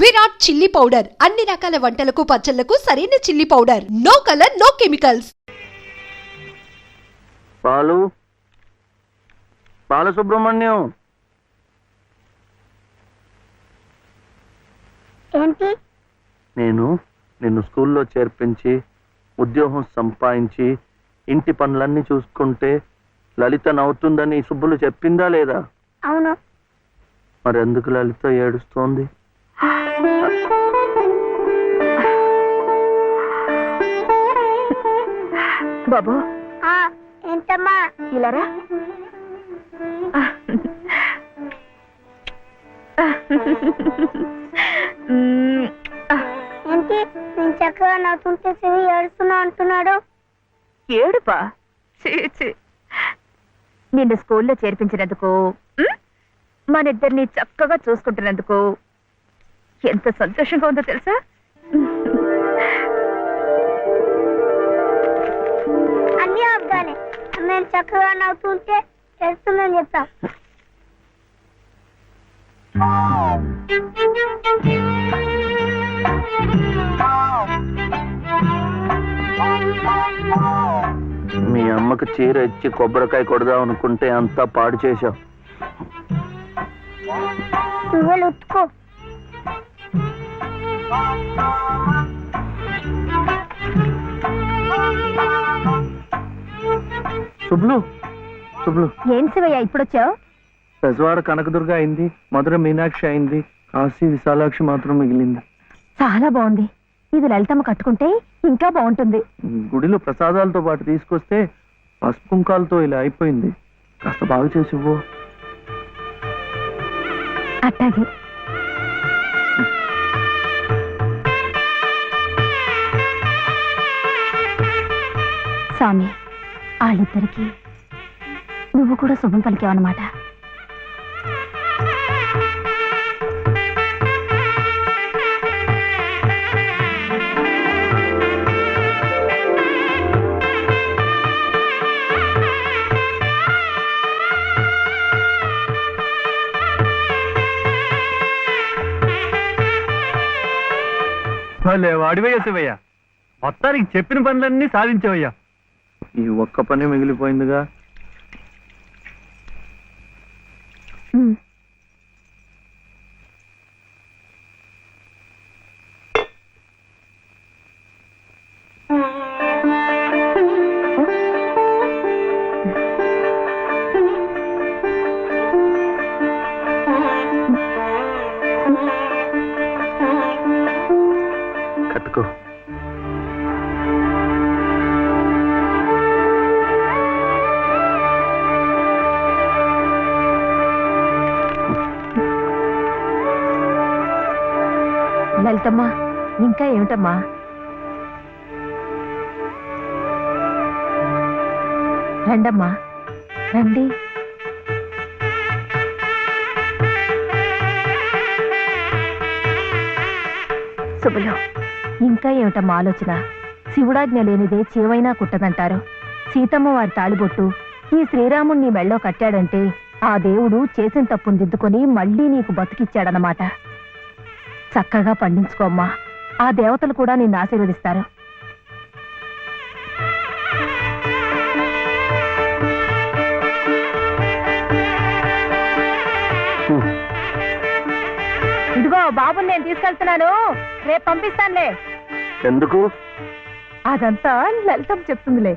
Virat chilli powder అన్ని రకాల వంటలకు పచ్చళ్లకు సరైన chilli powder. No colour no chemicals. Balasubrahmanyam ఏంటి? నేను నిన్ను స్కూల్లో చేర్పించి ఉద్యోగం సంపాదించి ఇంటి పనులన్నీ చూసుకుంటే లలిత నవ్వుతుందని సుబ్బులు చెప్పిందా లేదా? అవును. మరెందుకు లలిత ఏడుస్తోంది? బాబు ఏంటమ్మా? ఇలారా. ఏంటి నేను చక్కగా నవ్వుతుంటే శివి ఏడుస్తున్నా అంటున్నాడు? ఏడుపా? నిన్ను స్కూల్లో చేర్పించినందుకు, మన ఇద్దరిని చక్కగా చూసుకుంటున్నందుకు ఎంత సంతోషంగా ఉందో తెలుసా? అన్నీ అబ్బాలే. నేను చక్కగా నవ్వుతుంటే ఏడుస్తుందని చెప్తాం. మీ అమ్మకు చీర ఇచ్చి కొబ్బరికాయ కొడదాం అనుకుంటే అంతా పాడు చేశావు. నువ్వే ఉత్తుకో. సుబ్లు సుబ్లు ఏం శివయ్య ఇప్పుడొచ్చావు? పెజవాడ కనకదుర్గ అయింది, మధుర మీనాక్షి అయింది, కాశీ విశాలాక్షి మాత్రం మిగిలింది. చాలా బాగుంది. ఇది లలితమ్మ కట్టుకుంటే ఇంకా బాగుంటుంది. గుడిలో ప్రసాదాలతో పాటు తీసుకొస్తే పసుపు కుంకాలతో ఇలా అయిపోయింది. కాస్త బాగు చేసి ఇవ్వు. అట్టాగే. స్వామి, వాళ్ళిద్దరికి నువ్వు కూడా శుభం పలికావన్నమాట. వాడివయ్యా శివయ్య, మొత్తానికి చెప్పిన పనులన్నీ సాధించవయ్యా. ఈ ఒక్క పని మిగిలిపోయిందిగా. కట్టుకో. లలితమ్మా, ఇంకా ఏమిటమ్మా? రండమ్మా, రండి. శుభలో ఇంకా ఏమిటమ్మా ఆలోచన? శివుడాజ్ఞ లేనిదే చేవైనా కుట్టదంటారు. సీతమ్మ వారి తాళిబొట్టు ఈ శ్రీరాముణ్ణి మెళ్ళో కట్టాడంటే ఆ దేవుడు చేసిన తప్పును దిద్దుకొని మళ్ళీ నీకు బతికిచ్చాడనమాట. చక్కగా పండించుకోమ్మా. ఆ దేవతలు కూడా నిన్ను ఆశీర్వదిస్తారు. ఇదిగో బాబుని నేను తీసుకెళ్తున్నాను, రేపు పంపిస్తానులే. ఎందుకు? అదంతా లలితం చెప్తుందిలే.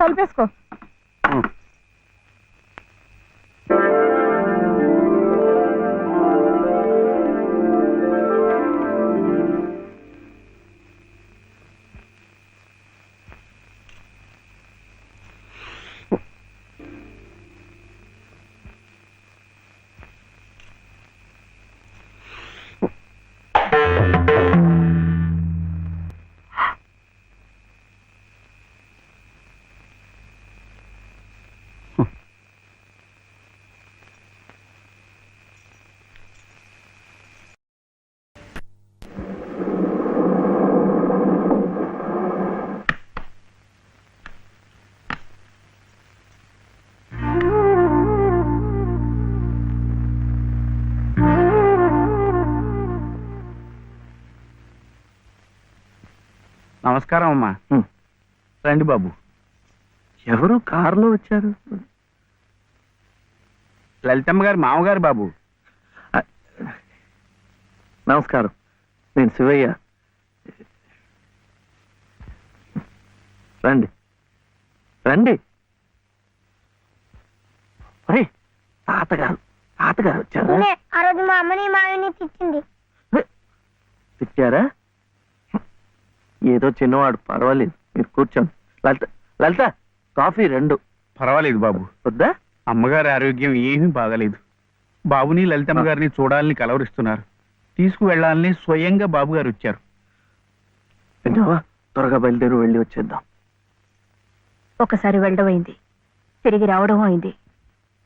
తలుపేసుకో. నమస్కారం అమ్మా. ఉమ్. రండి బాబు. ఎవరు కారులో వచ్చారు? లలితమ్మ గారు మామగారు బాబు. నమస్కారం, నేను శివయ్య. రండి రండి. ఒరే, తాతగారు వచ్చారా? నేనే ఆ రోజు మా అమ్మని మావిని తిట్టింది. తిట్టారా? ఏదో చిన్నవాడు, పర్వాలేదు, మీరు కూర్చోండి. లలిత కాఫీ 2. పర్వాలేదు బాబు. వద్దా? అమ్మగారి ఆరోగ్యం ఏమీ బాగలేదు. బాబుని లలితమ్మ గారిని చూడాలని కలవరిస్తున్నారు. తీసుకువెళ్లాలని స్వయంగా బాబు గారు వచ్చారు. విన్నావా? త్వరగా బయలుదేరి వెళ్ళి వచ్చేద్దాం. ఒకసారి వెళ్ళడం అయింది, తిరిగి రావడం అయింది.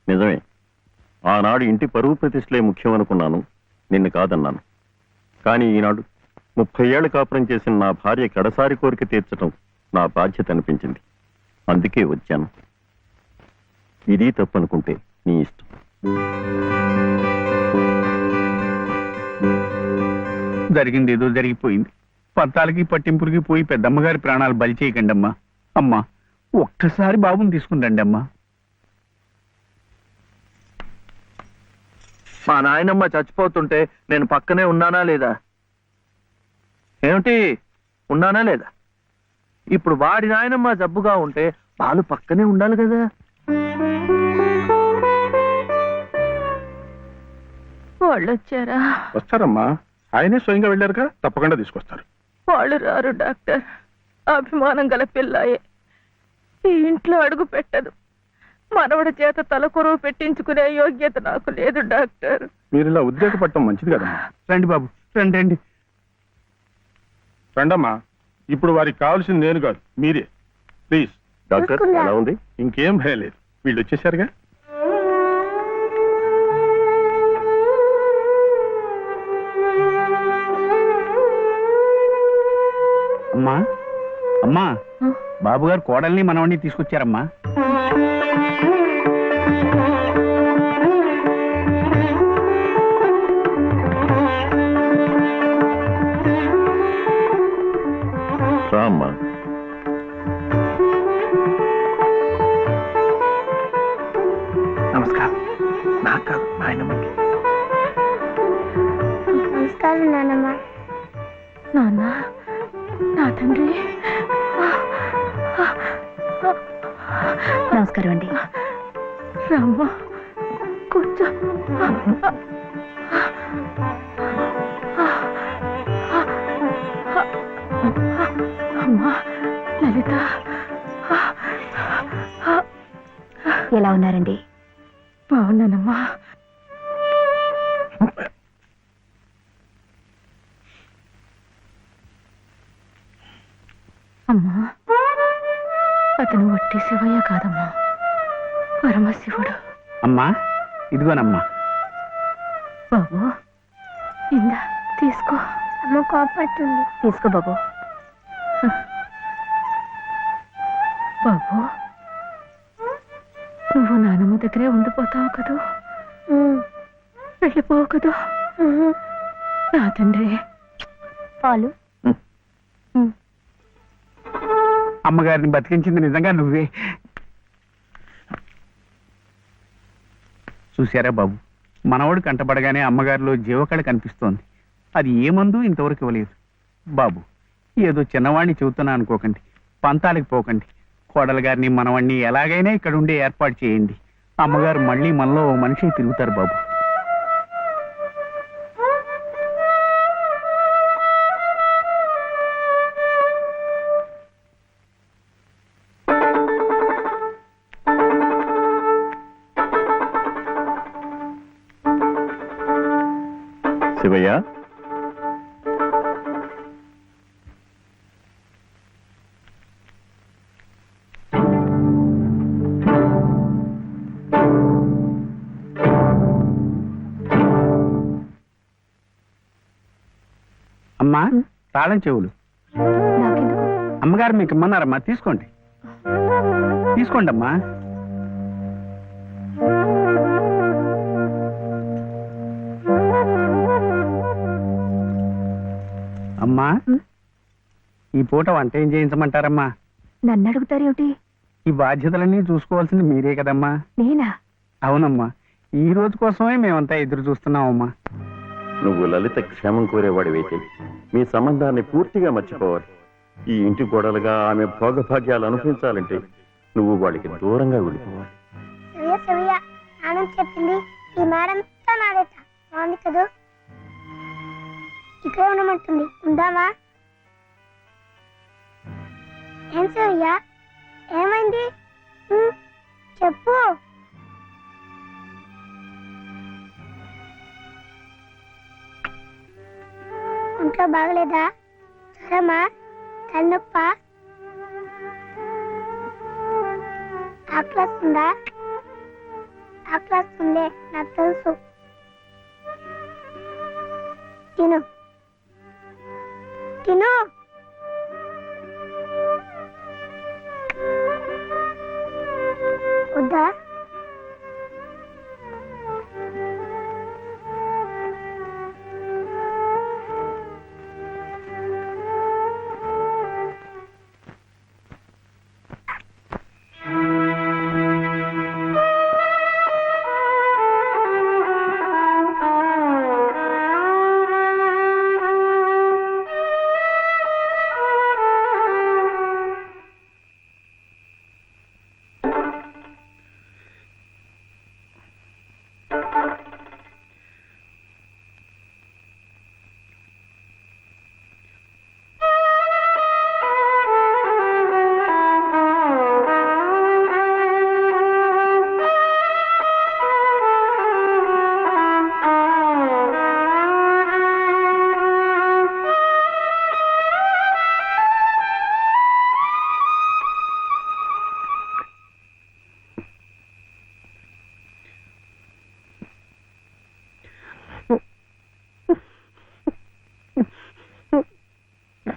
నిజమే, ఆనాడు ఇంటి పరువు ప్రతిష్టలే ముఖ్యం అనుకున్నాను, నిన్ను కాదన్నాను. కానీ ఈనాడు 30 ఏళ్ల కాపురం చేసిన నా భార్య కడసారి కోరిక తీర్చడం నా బాధ్యత అనిపించింది. అందుకే వచ్చాను. ఇది తప్పనుకుంటే నీ ఇష్టం. జరిగింది ఏదో జరిగిపోయింది. పంతాలకి పట్టింపులకి పోయి పెద్దమ్మగారి ప్రాణాలు బలి చేయకండి అమ్మా. అమ్మా, ఒక్కసారి బాబుని తీసుకుని రండి అమ్మా. మా నాయనమ్మ చచ్చిపోతుంటే నేను పక్కనే ఉన్నానా లేదా? ఏమిటి, ఉన్నానా లేదా? ఇప్పుడు వాడి నాయనమ్మ జబ్బుగా ఉంటే వాళ్ళు పక్కనే ఉండాలి కదా. వాళ్ళు వచ్చారా? వస్తారమ్మా, ఆయనే స్వయంగా వెళ్ళారుగా, తప్పకుండా తీసుకొస్తారు. వాళ్ళు రారు డాక్టర్. అభిమానం గల పిల్లాయే, ఈ ఇంట్లో అడుగు పెట్టదు. మనవడి చేత తలకొరువు పెట్టించుకునే యోగ్యత నాకు లేదు డాక్టర్. మీరు ఇలా ఉద్రేకపడటం మంచిది కదమ్మా. రండి బాబు, రండి రండి. రండమ్మా, ఇప్పుడు వారికి కావాల్సింది నేను కాదు, మీరే. ప్లీజ్. డాక్టర్ ఎలా ఉంది? ఇంకేం భయం లేదు, వీళ్ళు వచ్చేసారుగా. అమ్మా అమ్మా, బాబు గారు కోడల్ని మనవడిని తీసుకొచ్చారమ్మా. రా అమ్మా. నమస్కారం. నాకు కాదు, నాయనమ్మకి. నమస్కారం నాన్నమ్మ. నాన్న, నా తండ్రి. నమస్కారం అండి. రామ్మ, కూర్చో. అమ్మా లలిత, ఎలా ఉన్నారండి? బాగున్నానమ్మా. అమ్మా, అతను వట్టి శివయ్య కాదమ్మా, పరమశివుడు. అమ్మా, ఇదిగోనమ్మా. బాబు, ఇందా తీసుకో. అమ్మ కోపడుతుంది. తీసుకో బాబు. బాబు, నువ్వు నానమ్మ దగ్గరే ఉండిపోతావు కదూ, వెళ్ళిపోవు కదూ. నా తండ్రి. పాలు. అమ్మగారిని బతికించింది నిజంగా నువ్వే. చూశారా బాబు, మనవడు కంటపడగానే అమ్మగారిలో జీవకళ కనిపిస్తోంది. అది ఏ మందు ఇంతవరకు ఇవ్వలేదు. బాబు, ఏదో చిన్నవాడిని చెబుతున్నా అనుకోకండి, పంతాలకు పోకండి. కోడలు గారిని మనవాడిని ఎలాగైనా ఇక్కడ ఉండే ఏర్పాటు చేయండి. అమ్మగారు మళ్ళీ మనలో ఓ మనిషి తిరుగుతారు బాబు. శివయ్య, అమ్మా, తాళం చెవులు. అమ్మగారు మీకు ఇమ్మన్నారమ్మా, తీసుకోండి. తీసుకోండి అమ్మా. అమ్మా, ఈ పూట వంట ఏం చేయించమంటారమ్మా? నన్ను అడుగుతారేమిటి? ఈ బాధ్యతలన్నీ చూసుకోవాల్సింది మీరే కదమ్మా. నేనా? అవునమ్మా, ఈ రోజు కోసమే మేమంతా ఎదురు చూస్తున్నామమ్మా. నువ్వు లలిత క్షేమం కోరేవాడివైతే మీ సంబంధాన్ని పూర్తిగా మర్చిపోవాలి. ఈ ఇంటి గోడలుగా ఆమె భోగభాగ్యాలు అనుభవించాలంటే నువ్వు వాళ్ళకి దూరంగా వెళ్ళిపోవాలి. సూర్య సూర్య ఆనంద్ చెప్పింది ఈ మేడంతా నాదేట. బాగుంది కదూ? ఇక్కడే ఉండమంటుంది, ఉందామా? ఏం సూర్య, ఏమైంది? చెప్పు. ఒంట్లో బాగలేదా? జ్వరమా? తలనొప్ప? ఆకలిస్తుందా? ఆకలిస్తుందే, నాకు తెలుసు. తిను తిను. వద్దా?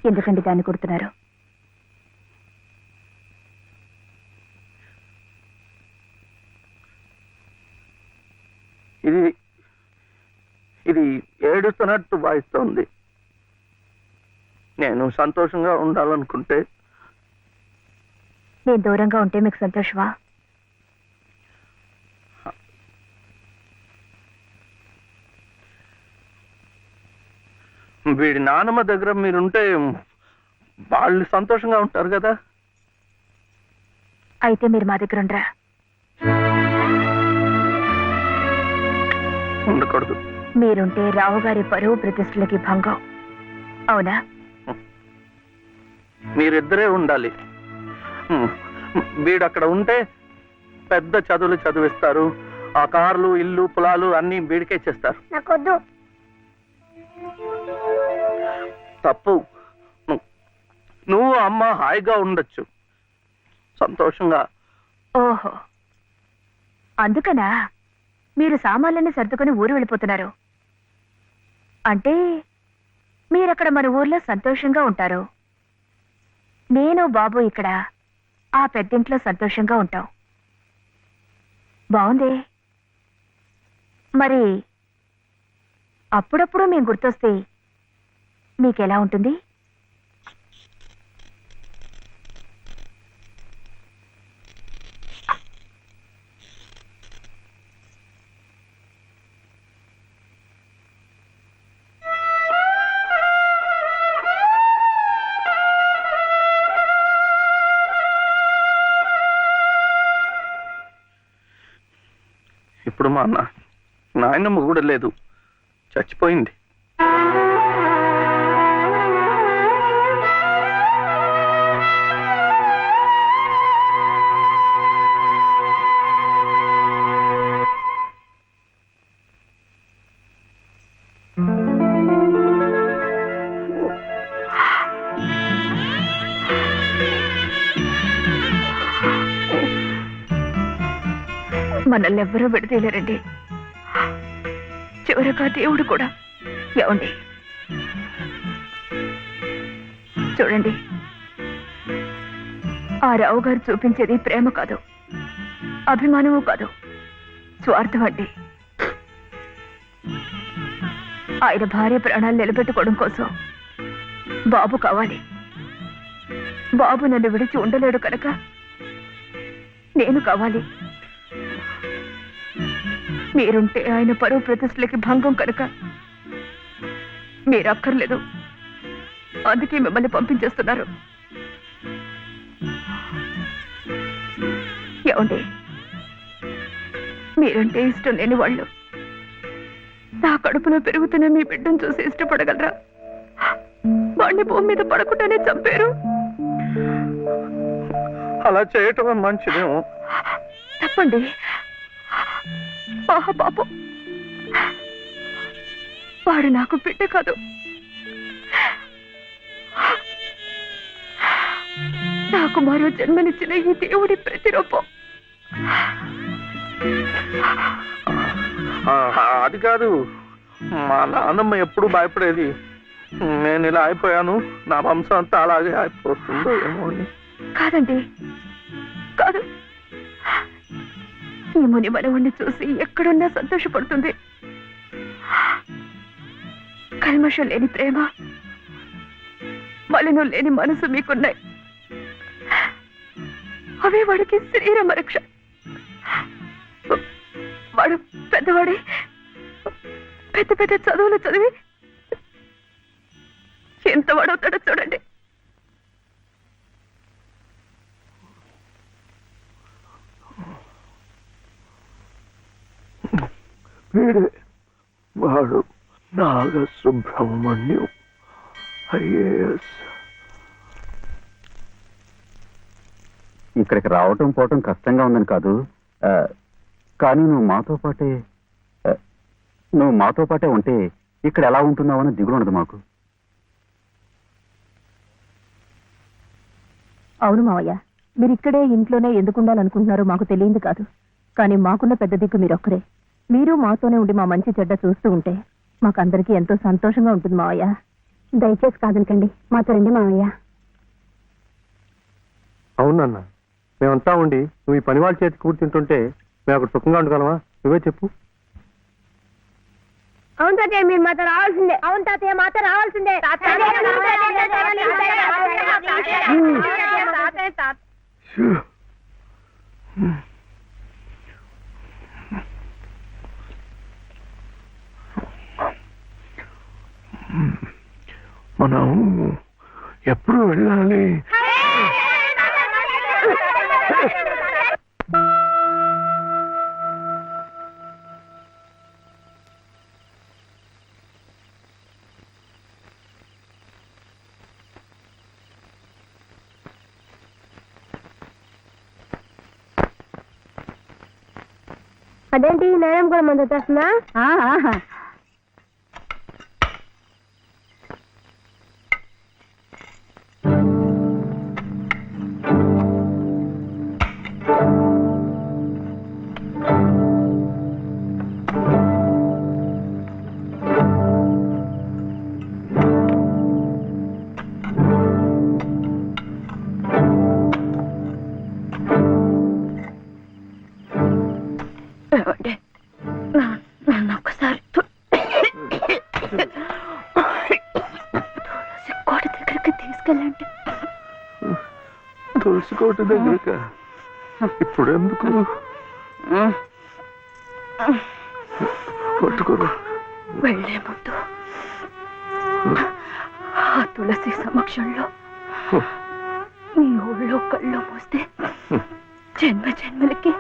ఎందుకండి దాన్ని కొడుతున్నారు? ఇది ఏడుస్తున్నట్టు భావిస్తోంది. నేను సంతోషంగా ఉండాలనుకుంటే నేను దూరంగా ఉంటే మీకు సంతోషమా? వీడి నానమ్మ దగ్గర మీరుంటే వాళ్ళు సంతోషంగా ఉంటారు కదా. అయితే మీరు మా దగ్గర ఉండరా? ఉండకూడదు. మీరుంటే రావుగారి పరువు ప్రతిష్టలకి భంగం. అవునా? మీరిద్దరే ఉండాలి. వీడు అక్కడ ఉంటే పెద్ద చదువులు చదివిస్తారు. ఆ కార్లు, ఇల్లు, పొలాలు అన్ని వీడికే చేస్తారు. నాకొద్దు. తప్పు. నువ్వు అమ్మ హాయిగా ఉండొచ్చు, సంతోషంగా. ఓహో, అందుకనా మీరు సామాన్లన్నీ సర్దుకొని ఊరు వెళ్ళిపోతున్నారు? అంటే మీరక్కడ మన ఊర్లో సంతోషంగా ఉంటారు, నేను బాబు ఇక్కడ ఆ పెద్దింట్లో సంతోషంగా ఉంటాం. బాగుంది. మరి అప్పుడప్పుడు మేము గుర్తొస్తే మీకెలా ఉంటుంది? ఇప్పుడు మా నాయనమ్మ కూడా లేదు, చచ్చిపోయింది. మనల్ని ఎవ్వరూ విడదీయలేరండి, చివరగా దేవుడు కూడా. ఏమండి చూడండి, ఆ రావు గారు చూపించేది ప్రేమ కాదు, అభిమానము కాదు, స్వార్థం అండి. ఆయన భార్య ప్రాణాలు నిలబెట్టుకోవడం కోసం బాబు కావాలి, బాబు నన్ను విడిచి ఉండలేడు కనుక నేను కావాలి. మీరుంటే ఆయన పరువు ప్రతిష్టలకి భంగం కనుక మీరు అక్కర్లేదు. అందుకే మిమ్మల్ని పంపించేస్తున్నారు. ఏమండి, మీరంటే ఇష్టం లేని వాళ్ళు నా కడుపులో పెరుగుతున్న మీ బిడ్డను చూసి ఇష్టపడగలరా? వాడిని భూమి మీద పడకుండానే చంపారు. అలా చేయటం మంచిదేమో. తప్పండి. పాపం, వాడు నాకు బిడ్డ కాదు, నాకు మరో జన్మనిచ్చిన ఈ దేవుడి ప్రతిరూపం. అది కాదు, మా నాన్నమ్మ ఎప్పుడు భయపడేది నేను ఇలా అయిపోయాను, నా వంశం అంతా అలాగే అయిపోతుందో ఏమో అని. కాదండి, కాదు. ఈ ముని మనవుణ్ణి చూసి ఎక్కడున్నా సంతోషపడుతుంది. కల్మషం లేని ప్రేమ, మలినం లేని మనసు మీకున్నాయి. అవే వాడికి శరీరం రక్ష. వాడు పెద్దవాడి పెద్ద పెద్ద చదువులు చదివి ఎంత వాడవుతాడో చూడండి. వీడే వాడు నాగసుబ్రహ్మణ్యం ఐఏఎస్. ఇక్కడికి రావటం పోవటం కష్టంగా ఉందని కాదు, కానీ నువ్వు మాతో పాటే ఉంటే ఇక్కడ ఎలా ఉంటున్నావని దిగులు ఉండదు మాకు. అవును మావయ్య, మీరు ఇక్కడే ఇంట్లోనే ఎందుకు ఉండాలనుకుంటున్నారో మాకు తెలియదు కాదు. కానీ మాకున్న పెద్ద దిక్కు మీరొక్కరే. మీరు మాతోనే ఉండి మా మంచి చెడ్డ చూస్తూ ఉంటే మాకందరికీ ఎంతో సంతోషంగా ఉంటుంది మావయ్య. దయచేసి కాదనకండి, మాతో రండి మావయ్య. అవునన్నా, మేమంతా ఉండి నువ్వు ఈ పని వాళ్ళ చేతి కూర్చుంటుంటే మేము అక్కడ సుఖంగా ఉండగలమా? నువ్వే చెప్పు. అవును తాతయ్య, మీరు మాతో రావాల్సిందే. అవును తాతయ్య, మాతో రావాల్సిందే. మనం ఎప్పుడు వెళ్ళాలి? అదేంటి నేరం కూడా మంది వచ్చేస్తున్నా? నన్ను ఒక్కసారి కోట దగ్గరికి తీసుకెళ్ళండి. తులసి కోట దగ్గరక ఇప్పుడు ఎందుకు? పట్టుకోరు. వెళ్లే ముందు ఆ తులసి సమక్షంలో నీ ఊళ్ళో కళ్ళు మూస్తే జన్మ జన్మలకి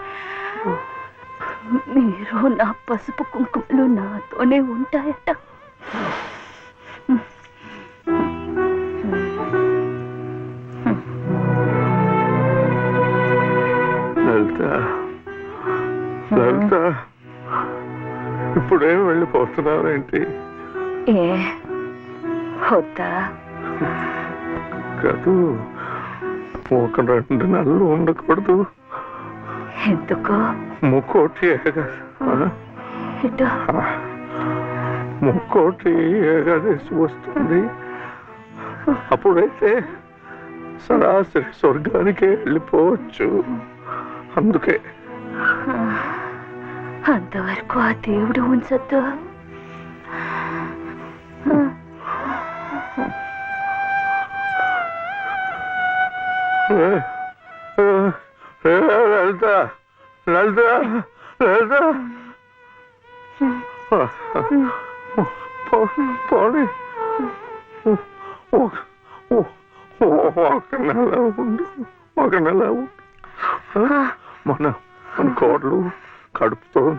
మీరు నా పసుపు కుంకుమలు నాతోనే ఉంటాయట. లలిత, ఇప్పుడేం వెళ్ళిపోతున్నావేంటి? ఏ వద్దా? కాదు, ఒక 2 నెలలు ఉండకూడదు. ఎందుకు? ముక్కోటి ముక్కోటి ఏకాదశి వస్తుంది. అప్పుడైతే సరాసరి స్వర్గానికే వెళ్ళిపోవచ్చు. అందుకే అంతవరకు ఆ దేవుడు ఉంచద్దు. లలిత లలిత లలిత పోనీ ఒక నెల ఉండి మన కోడలు కడుపుతోంది.